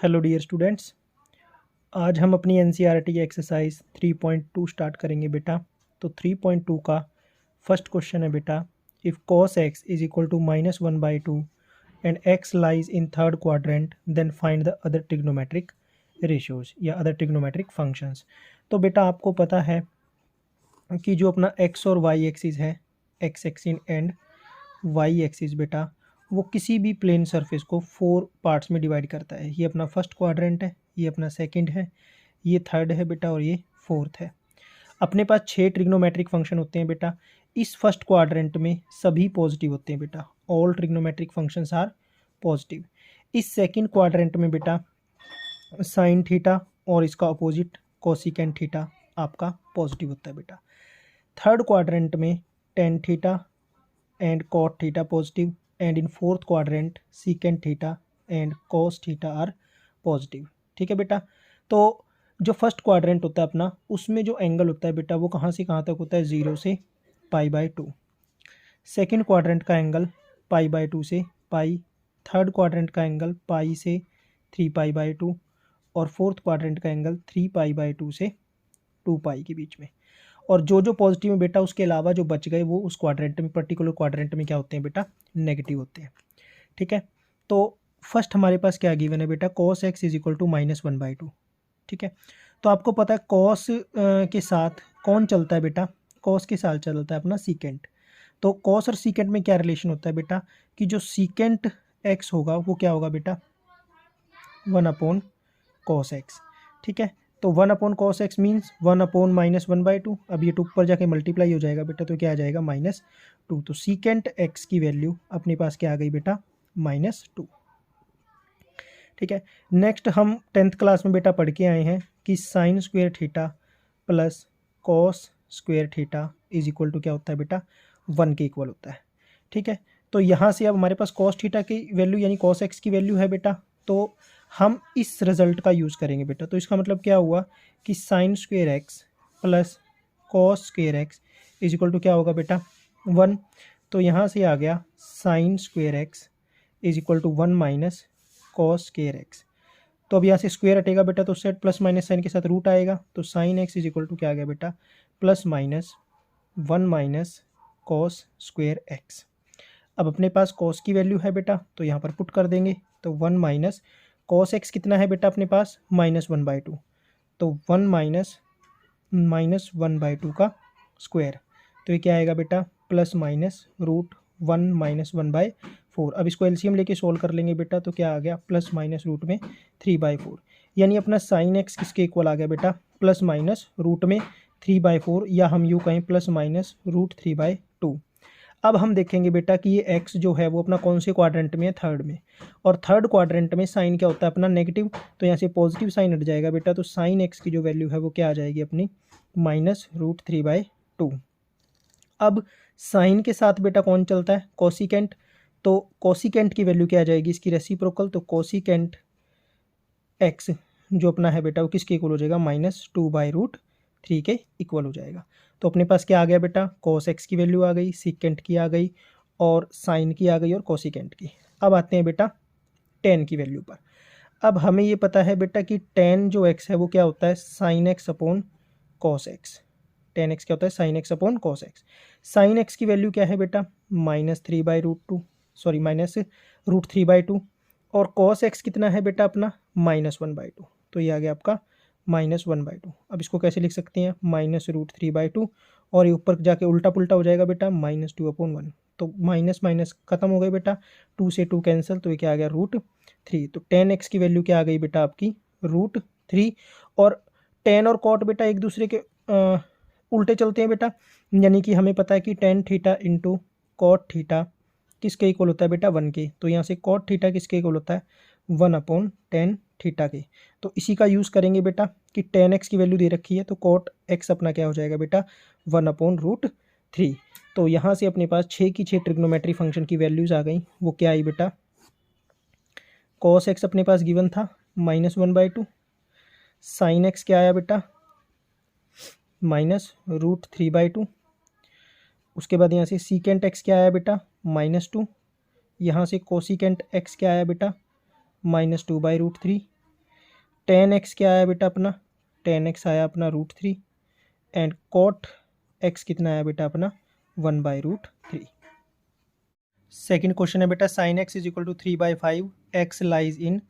Hello dear students, आज हम अपनी एनसीईआरटी की एक्सरसाइज 3.2 स्टार्ट करेंगे बेटा। तो 3.2 का फर्स्ट क्वेश्चन है बेटा, if cos x is equal to -1/2 and x lies in third quadrant then find the other trigonometric ratios या अदर ट्रिग्नोमेट्रिक फंक्शंस। तो बेटा आपको पता है कि जो अपना x और y एक्सिस है, x axis and y axis बेटा, वो किसी भी प्लेन सरफेस को 4 पार्ट्स में डिवाइड करता है। ये अपना फर्स्ट क्वाड्रेंट है, ये अपना सेकंड है, ये थर्ड है बेटा, और ये फोर्थ है। अपने पास 6 ट्रिग्नोमेट्रिक फंक्शन होते हैं बेटा। इस फर्स्ट क्वाड्रेंट में सभी पॉजिटिव होते हैं बेटा, all trigonometric functions are positive. इस सेकंड क्वाड्रेंट में बेटा साइन थीटा और इसका अपोजिट कोसिकेंट थीटा आपका पॉजिटिव होता है बेटा। थर्ड क्वाड्रेंट में tan theta and cot theta positive, and in fourth quadrant secant theta and cos theta are positive. ठीक है बेटा। तो जो फर्स्ट क्वाड्रेंट होता है अपना, उसमें जो एंगल होता है बेटा वो कहाँ से कहाँ तक होता है, 0 से π/2। सेकंड क्वाड्रेंट का एंगल π/2 से पाई, थर्ड क्वाड्रेंट का एंगल पाई से 3π/2 और फोर्थ क्वाड्रेंट का एंगल 3π/2 से 2π के बीच में। और जो जो पॉजिटिव है बेटा, उसके अलावा जो बच गए वो उस क्वाड्रेंट में, पर्टिकुलर क्वाड्रेंट में क्या होते हैं बेटा, नेगेटिव होते हैं। ठीक है। तो फर्स्ट हमारे पास क्या गिवन है बेटा, cos x is equal to -1/2। ठीक है। तो आपको पता है cos के साथ कौन चलता है बेटा, cos के साथ चलता है अपना सीकेंट। तो cos और सीकेंट में क्या रिलेशन होता है बेटा, कि जो सीकेंट x होगा वो क्या होगा बेटा, 1/cos x। ठीक है। तो 1/cos x मीन्स 1/-1/2। अब ये 2 पर जाके मल्टीप्लाई हो जाएगा बेटा, तो क्या आ जाएगा, -2। तो सीकेंट x की वैल्यू अपने पास क्या आ गई बेटा, -2। ठीक है। नेक्स्ट हम 10th क्लास में बेटा पढ़ के आए हैं कि sine square theta plus cos square theta is equal to क्या होता है बेटा, 1 के इक्वल होता है। ठीक है। तो यहाँ से अब हमारे पास कॉस थीटा की वैल्यू यानी कॉस एक्स की वैल्यू है बेटा, तो हम इस रिजल्ट का यूज़ करेंगे बेटा। तो इसका मतलब क्या हुआ कि sine square x plus cos square x is equal to क्या होगा बेटा, 1। तो यहाँ से आ गया sine square x is equal to 1 minus cos square x. तो अब यहाँ से स्क्वेयर हटेगा बेटा, तो सेट प्लस माइनस साइन के साथ रूट आएगा। तो sine x is equal to क्या आ गया बेटा, +-1 माइनस कॉस स्क्वेयर एक्स। अब अपने पास कॉस की वैल्यू है बेटा, तो यहाँ पर पुट कर देंगे। तो 1 माइनस कॉस एक्स कितना है बेटा अपने पास, -1/2। तो 1 माइनस -1/2 का स्क्वायर, तो ये क्या आएगा बेटा, +-√1 - 1/4। अब इसको एलसीएम लेके सोल्व कर लेंगे बेटा, तो क्या आ गया, +-रूट में 3/4। यानी अपना साइन एक्स किसके इक्वल आ गया बेटा, +-√3/4, या हम यूँ कहें +-√3/2। अब हम देखेंगे बेटा कि ये x जो है वो अपना कौन से क्वाड्रेंट में है, थर्ड में। और थर्ड क्वाड्रेंट में साइन क्या होता है अपना, नेगेटिव। तो यहाँ से पॉजिटिव साइन हट जाएगा बेटा, तो साइन x की जो वैल्यू है वो क्या आ जाएगी अपनी, -√3/2। अब साइन के साथ बेटा कौन चलता है, कोसिकेंट। तो कोसिकेंट की वैल्यू क्या आ जाएगी, इसकी रेसिप्रोकल। तो कोसिकेंट x जो अपना है बेटा वो किसके इक्वल हो जाएगा, -2/√3 के इक्वल हो जाएगा। तो अपने पास क्या आ गया बेटा, cos x की वैल्यू आ गई, सीकेंट की आ गई, और साइन की आ गई, और कोसिकेंट की। अब आते हैं बेटा tan की वैल्यू पर। अब हमें ये पता है बेटा कि tan जो x है वो क्या होता है, sine x upon cos x. tan x क्या होता है, sine x upon cos x. Sine x की वैल्यू क्या है बेटा, -3/√2, सॉरी -√3/2, और कॉस एक्स कितना है बेटा अपना, -1/2। तो ये आ गया आपका -1/2। अब इसको कैसे लिख सकते हैं, -√3/2, और ये ऊपर जाके उल्टा पुल्टा हो जाएगा बेटा, -2/1। तो माइनस माइनस खत्म हो गए बेटा, 2 से 2 कैंसिल, तो ये क्या आ गया, √3। तो tan x की वैल्यू क्या आ गई बेटा आपकी, √3। और tan और cot बेटा एक दूसरे के उल्टे चलते हैं बेटा, यानी कि हमें पता है कि tan theta into cot theta किसके इक्वल होता है बेटा, 1 के। तो यहाँ से कॉट थीटा किसके इक्वल होता है, 1/tan थीटा के। तो इसी का यूज़ करेंगे बेटा कि tan x की वैल्यू दे रखी है, तो cot x अपना क्या हो जाएगा बेटा, 1/√3। तो यहाँ से अपने पास 6 की 6 ट्रिग्नोमेट्री फंक्शन की वैल्यूज़ आ गई। वो क्या आई बेटा, cos x अपने पास गिवन था -1/2, साइन x क्या आया बेटा, -√3/2। उसके बाद यहाँ से सीकेंट x क्या आया बेटा, -2। यहाँ से कोसिकेंट x क्या आया बेटा, -2/√3। टेन एक्स क्या आया बेटा अपना, टेन एक्स आया अपना √3 एंड कॉट एक्स कितना आया बेटा अपना 1/√3। सेकेंड क्वेश्चन है बेटा sine x is equal to 3/5 x lies in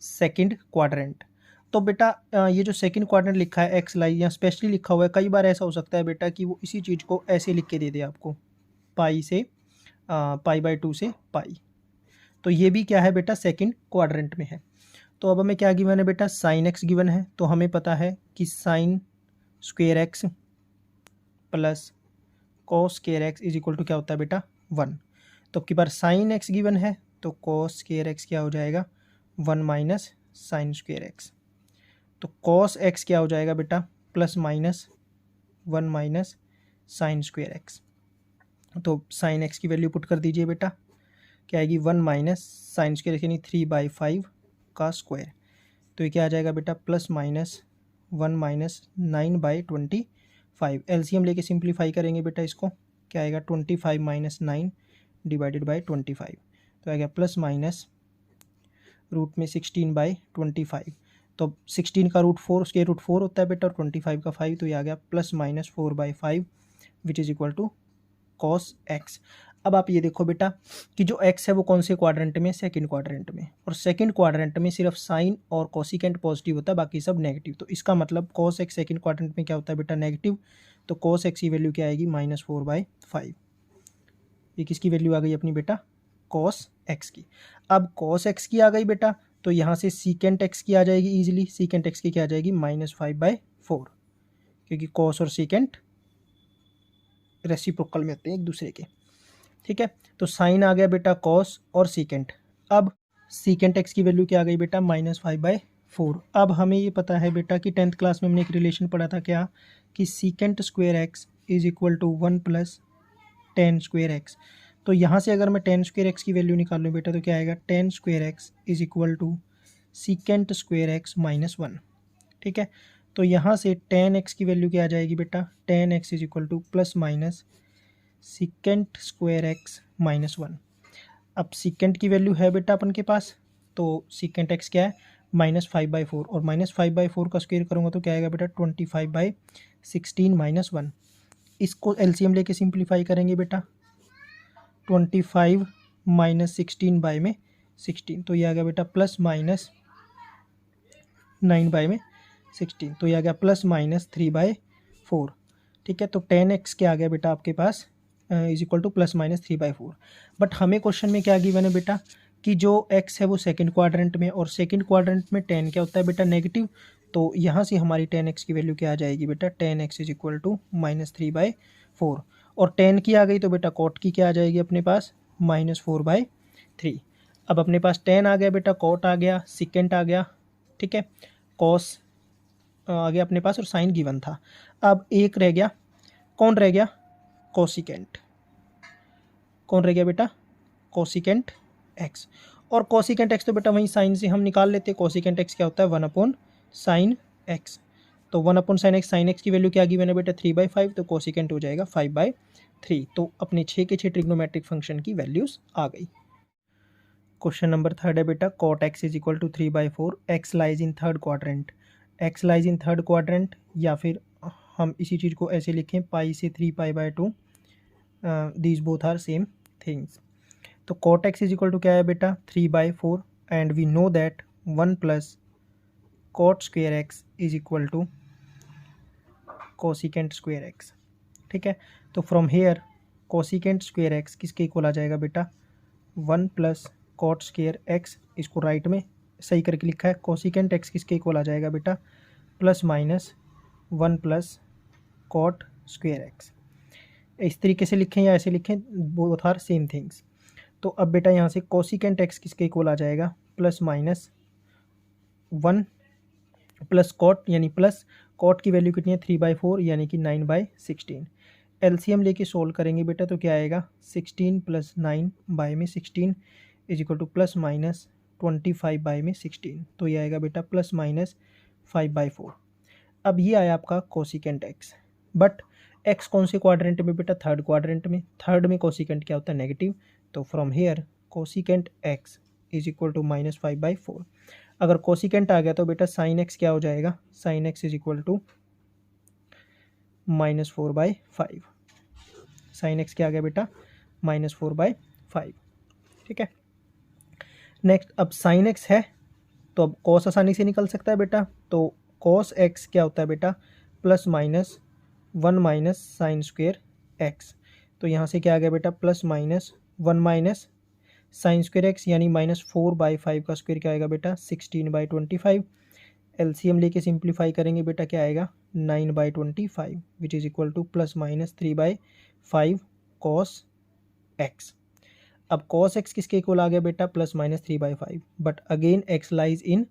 second quadrant. तो बेटा ये जो सेकंड क्वाड्रेंट लिखा है एक्स लाइज, यहाँ स्पेशली लिखा हुआ है, कई बार ऐसा हो सकता है बेटा कि वो इसी चीज़ को ऐसे लिख के दे दे आपको, पाई से π/2 से पाई। तो ये भी क्या है बेटा सेकंड क्वाड्रेंट में है। तो अब हमें क्या गिवन है बेटा, साइन एक्स गिवन है, तो हमें पता है कि sine square x plus cos square x is equal to क्या होता है बेटा 1। तो आपके पास साइन एक्स गिवन है तो कॉस स्क्वेयर एक्स क्या हो जाएगा 1 माइनस साइन स्क्वेयर एक्स। तो कॉस एक्स क्या हो जाएगा बेटा plus minus 1 minus sign square x. तो साइन एक्स की वैल्यू पुट कर दीजिए बेटा, क्या आएगी 1 माइनस साइन स्क्वेयर यानी 3/5 का स्क्वायर। तो ये क्या आ जाएगा बेटा प्लस माइनस 1 माइनस 9/25। एलसीएम लेके सिंप्लीफाई करेंगे बेटा इसको, क्या आएगा 25 माइनस 9 डिवाइडेड बाई 25। तो आएगा प्लस माइनस रूट में 16/25। तो 16 का √4 उसके √4 होता है बेटा और 25 का 5, तो ये आ गया plus minus 4/5 which is equal to cos x. अब आप ये देखो बेटा कि जो x है वो कौन से क्वाड्रेंट में, सेकंड क्वाड्रेंट में, और सेकंड क्वाड्रेंट में सिर्फ साइन और कोसिकेंट पॉजिटिव होता है, बाकी सब नेगेटिव। तो इसका मतलब cos x सेकंड क्वाड्रेंट में क्या होता है बेटा नेगेटिव। तो cos x की वैल्यू क्या आएगी -4/5। ये किसकी वैल्यू आ गई अपनी बेटा cos x की। अब cos x की आ गई बेटा तो यहाँ से सीकेंट x की आ जाएगी ईजिली, सीकेंट x की क्या आ जाएगी -5/4, क्योंकि cos और सीकेंट रेसिप्रोकल में होते हैं एक दूसरे के। ठीक है, तो साइन आ गया बेटा कॉस और सीकेंट। अब सीकेंट एक्स की वैल्यू क्या आ गई बेटा -5/4। अब हमें ये पता है बेटा कि 10th क्लास में हमने एक रिलेशन पढ़ा था क्या, कि secant square x is equal to 1 plus tan square x. तो यहाँ से अगर मैं टेन स्क्वेयर एक्स की वैल्यू निकाल लूँ बेटा तो क्या आएगा tan square x is equal to secant square x -1। ठीक है, तो यहाँ से टेन एक्स की वैल्यू क्या आ जाएगी बेटा, ten x is equal to plus minus secant square x -1। अब सीकेंट की वैल्यू है बेटा अपन के पास, तो सीकेंट एक्स क्या है -5/4, और -5/4 का स्क्वायर करूँगा तो क्या आएगा बेटा 25/16 -1। इसको एलसीएम लेके सिंप्लीफाई करेंगे बेटा, 25 माइनस 16 बाय में 16, तो ये आ गया बेटा प्लस माइनस 9 बाय में 16, तो ये आ गया प्लस माइनस 3/4। ठीक है, तो 10x क्या आ गया बेटा आपके पास is equal to plus minus 3/4। But हमें क्वेश्चन में क्या गिवन है बेटा कि जो x है वो सेकंड क्वाड्रेंट में, और सेकंड क्वाड्रेंट में 10 क्या होता है बेटा नेगेटिव। तो यहाँ से हमारी 10x की वैल्यू क्या आ जाएगी बेटा 10x इज इक्वल टू -3/4, और 10 की आ गई तो बेटा कॉट की क्या आ जाएगी अपने पास -4/3। अब अपने पास 10 आ गया बेटा, कॉट आ गया, सिकेंट आ गया, ठीक है, कॉस आ गया अपने पास, और साइन गिवन था। अब एक रह गया, कौन रह गया कोसिकेंट। कौन रह गया बेटा कोसिकेंट एक्स, और कोसिकेंट एक्स तो बेटा वहीं साइन से हम निकाल लेते हैं। कोसिकेंट एक्स क्या होता है 1/sin x। तो 1/sin x, साइन एक्स की वैल्यू क्या गिवन है बेटा 3/5, तो कोसिकेंट हो जाएगा 5/3। तो अपने 6 के 6 ट्रिग्नोमेट्रिक फंक्शन की वैल्यूज आ गई। क्वेश्चन नंबर 3 है बेटा cot x is equal to 3/4 x lies in third quadrant. X lies in third quadrant, या फिर हम इसी चीज़ को ऐसे लिखें पाई से 3π/2, these both are same things. तो cot x is equal to क्या है बेटा 3/4, and we know that 1 plus cot square x is equal to cosecant square x. ठीक है, तो from here cosecant square x किसके इक्वल आ जाएगा बेटा 1 प्लस कॉट स्क्वेयर एक्स, इसको राइट में सही करके लिखा है। कोसिकेंट एक्स किसके इक्वल आ जाएगा बेटा plus minus 1 plus cot square x. इस तरीके से लिखें या ऐसे लिखें, बोथ आर सेम थिंग्स। तो अब बेटा यहाँ से कोसिकेंट एक्स किसके इक्वल आ जाएगा प्लस माइनस 1 प्लस कॉट, यानी प्लस कॉट की वैल्यू कितनी है 3/4 यानी कि 9/16। एलसीएम लेके सोल्व करेंगे बेटा तो क्या आएगा 16 प्लस 9 बाय में 16 is equal to plus minus 25 by में 16, तो ये आएगा बेटा प्लस माइनस 5/4। अब ये आया आपका कोसिकेंट एक्स, बट एक्स कौन से क्वाड्रेंट में बेटा थर्ड क्वाड्रेंट में। थर्ड में कोसिकेंट क्या होता है नेगेटिव, तो from here cosecant x is equal to -5/4। अगर कोसिकेंट आ गया तो बेटा साइन एक्स क्या हो जाएगा, sine x is equal to -4/5। Sine x क्या आ गया बेटा, -4/5। ठीक है। नेक्स्ट अब साइन एक्स है तो अब कॉस आसानी से निकल सकता है बेटा, तो कॉस एक्स क्या होता है बेटा, +-1 माइनस साइन स्क्वेयर एक्स। तो यहाँ से क्या आ गया बेटा, +-1 माइनस साइन स्क्वेयर एक्स यानी -4/5 का स्क्वेयर क्या आएगा बेटा, 16/25। एलसीएम लेके सिंप्लीफाई करेंगे बेटा, क्या आएगा 9/25 which is equal to +-3/5 cos x. अब cos x किसके इक्वल आ गया बेटा, +-3/5, but again x lies in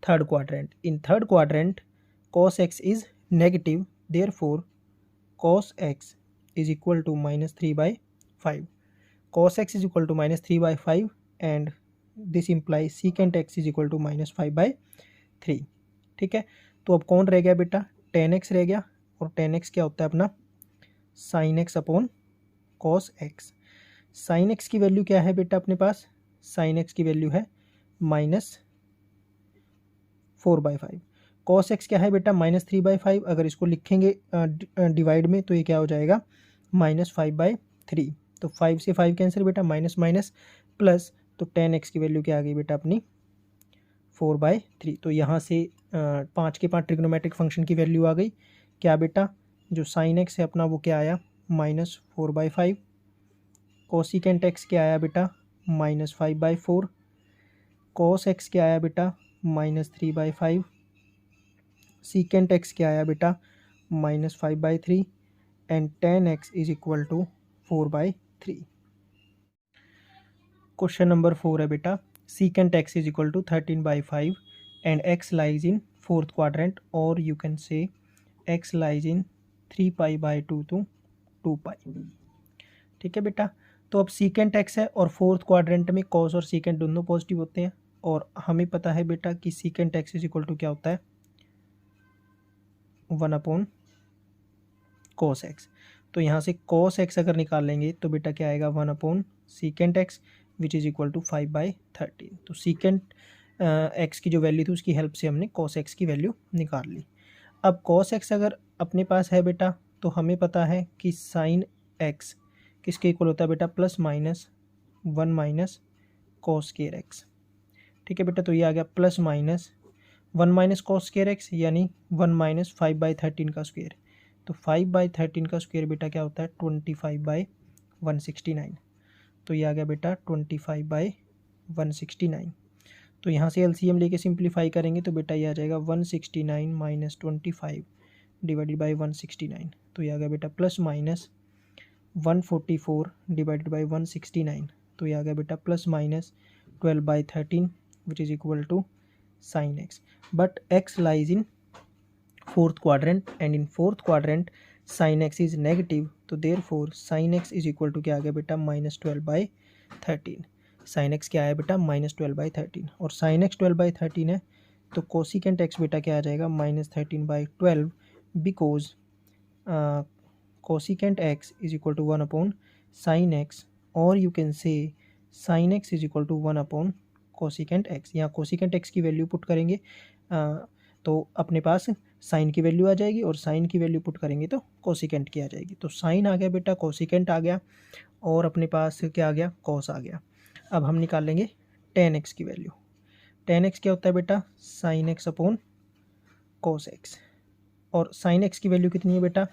third quadrant. In third quadrant cos x is negative, therefore cos x is equal to -3/5। cos x is equal to -3/5 and this implies secant x is equal to -5/3। ठीक है। तो अब कौन रह गया बेटा, tan x रह गया, और tan x क्या होता है अपना, sin x upon cos x। Sine x की वैल्यू क्या है बेटा अपने पास, साइन एक्स की वैल्यू है -4/5। कॉस एक्स क्या है बेटा, -3/5। अगर इसको लिखेंगे डिवाइड में तो ये क्या हो जाएगा, -5/3। तो 5 से 5 कैंसिल बेटा, माइनस माइनस प्लस, तो tan एक्स की वैल्यू क्या आ गई बेटा अपनी 4/3। तो यहाँ से 5 के 5 ट्रिग्नोमेट्रिक फंक्शन की वैल्यू आ गई क्या बेटा, जो साइन एक्स है अपना वो क्या आया -4/5। कोसिकेंट एक्स क्या आया बेटा, -5/4। कॉस एक्स क्या आया बेटा, -3/5। सीकेंट एक्स क्या आया बेटा, -5/3 and tan x is equal to 4/3। Question number 4 है बेटा, secant x is equal to 13/5 and x lies in fourth quadrant, और you can say x lies in 3π/2 to 2π। ठीक है बेटा। तो अब सीकेंट एक्स है और फोर्थ क्वाड्रेंट में कॉस और सीकेंट दोनों पॉजिटिव होते हैं, और हमें पता है बेटा कि secant x is equal to क्या होता है, 1/cos एक्स। तो यहाँ से cos एक्स अगर निकाल लेंगे तो बेटा क्या आएगा, 1/सीकेंट x which is equal to 5/13। तो सीकेंट एक्स की जो वैल्यू थी उसकी हेल्प से हमने cos एक्स की वैल्यू निकाल ली। अब cos एक्स अगर अपने पास है बेटा, तो हमें पता है कि साइन एक्स किसके इक्वल होता है बेटा, +-1 माइनस कॉस स्क्वायर एक्स। ठीक है बेटा। तो ये आ गया +-1 माइनस कॉस स्क्वायर एक्स यानी 1 माइनस 5/13 का स्क्वायर। तो 5/13 का स्क्वायर बेटा क्या होता है, 25/169। तो ये आ गया बेटा 25/169। तो यहाँ से एलसीएम लेके सिंप्लीफाई करेंगे तो बेटा ये आ जाएगा 169 माइनस 25 डिवाइडेड बाई 169। तो ये आ गया बेटा +-144 डिवाइडेड बाई 169। तो ये आ गया बेटा +-12/13 which is equal to sine x. But x lies in fourth quadrant and in fourth quadrant sine x is negative, तो therefore sine x is equal to क्या आ गया बेटा, -12/13। साइन एक्स क्या आया बेटा, -12/13, और साइन एक्स 12/13 है तो कोसिकेंट एक्स बेटा क्या आ जाएगा, -13/12, because cosecant x is equal to 1/साइन एक्स, और you can say sine x is equal to 1/ cosecant x. यहाँ कोसिकेंट एक्स की वैल्यू पुट करेंगे तो अपने पास साइन की वैल्यू आ जाएगी, और साइन की वैल्यू पुट करेंगे तो कोसिकेंट की आ जाएगी। तो साइन आ गया बेटा, कोसिकेंट आ गया, और अपने पास क्या आ गया, कॉस आ गया। अब हम निकाल लेंगे tan एक्स की वैल्यू। tan एक्स क्या होता है बेटा, sine x upon cos x, और साइन एक्स की वैल्यू कितनी है बेटा,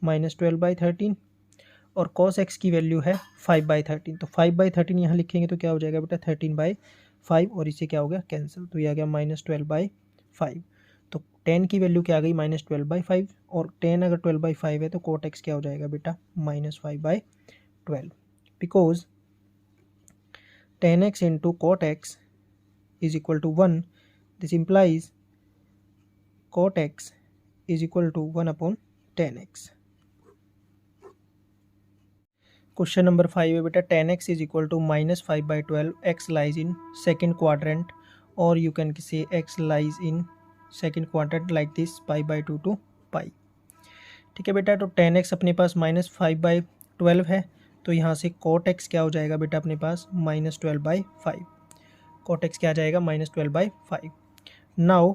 -12/13, और cos x की वैल्यू है 5/13। तो 5/13 यहाँ लिखेंगे तो क्या हो जाएगा बेटा, 13/5, और इसे क्या हो गया, कैंसिल। तो ये आ गया -12/5। तो tan की वैल्यू क्या आ गई, -12/5, और tan अगर 12/5 है तो cot x क्या हो जाएगा बेटा, -5/12, because tan x into cot x is equal to 1। This implies cot x is equal to 1/tan x। Question number 5 है बेटा, tan x is equal to -5/12, x lies in second quadrant, और you can say x lies in second quadrant like this π/2 to π। ठीक है बेटा। तो tan x अपने पास -5/12 है, तो यहाँ से cot x क्या हो जाएगा बेटा अपने पास, -12/5। कॉट एक्स क्या आ जाएगा -12/5। Now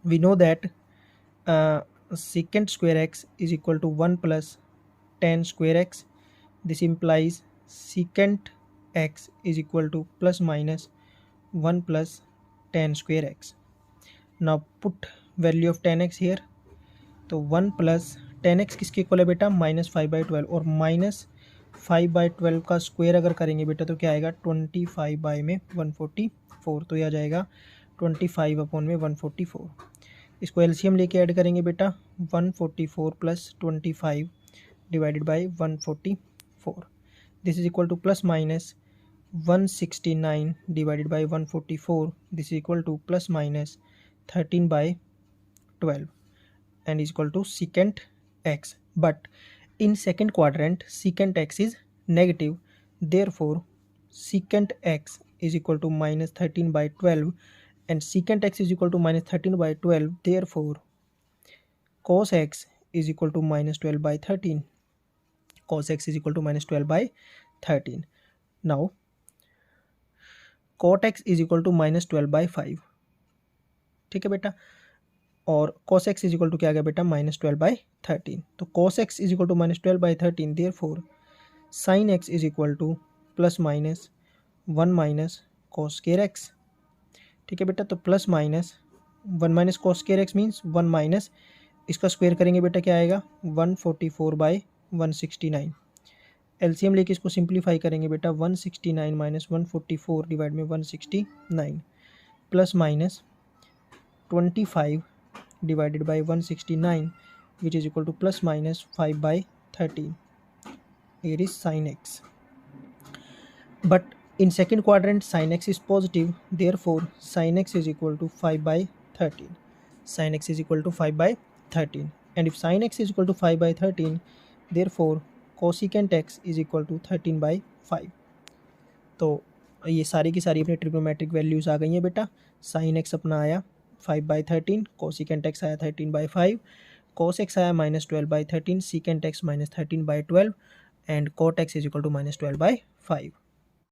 we know that secant square x is equal to 1 plus tan square x. This implies secant x is equal to plus minus 1 plus tan square x. Now put value of tan x here. तो 1 plus ten x किसके equal है बेटा -5/12, और -5/12 का square अगर करेंगे बेटा तो क्या आएगा 25 बाई में 144, तो यह आ जाएगा 25 अपॉन में 144। इसको एलसीएम लेके ऐड करेंगे बेटा 144 plus 25 divided by 144, this is equal to plus minus 169 divided by 144, this is equal to plus minus 13/12 and is equal to secant x. But in second quadrant secant x is negative, therefore secant x is equal to -13/12, and secant x is equal to -13/12, therefore cos x is equal to -12/13. Cos x is equal to -12/13. Now cot x is equal to -12/5, ठीक है बेटा, और cos x is equal to क्या आ गया बेटा -12/13। तो cos x is equal to -12/13, therefore sin x is equal to plus minus 1 minus cos square x, ठीक है बेटा। तो plus minus 1 minus cos square x means 1 minus इसका स्क्वायर करेंगे बेटा क्या आएगा 144/169। एलसीएम लेके इसको सिंप्लीफाई करेंगे बेटा 169 माइनस 144 डिवाइड में 169 plus minus 25 divided by 169, which is equal to plus minus 5/13. Here is sin x. But in second quadrant sin x is positive, therefore sin x is equal to 5/13. Sin x is equal to 5/13, and if sin x is equal to 5/13, therefore cosecant x is equal to 13/5. तो ये सारी की सारी अपनी trigonometric values आ गई हैं बेटा। sin x अपना आया 5/13, cosecant x आया 13/5, cos x आया -12/13, secant x -13/12, and cot x is equal to -12/5.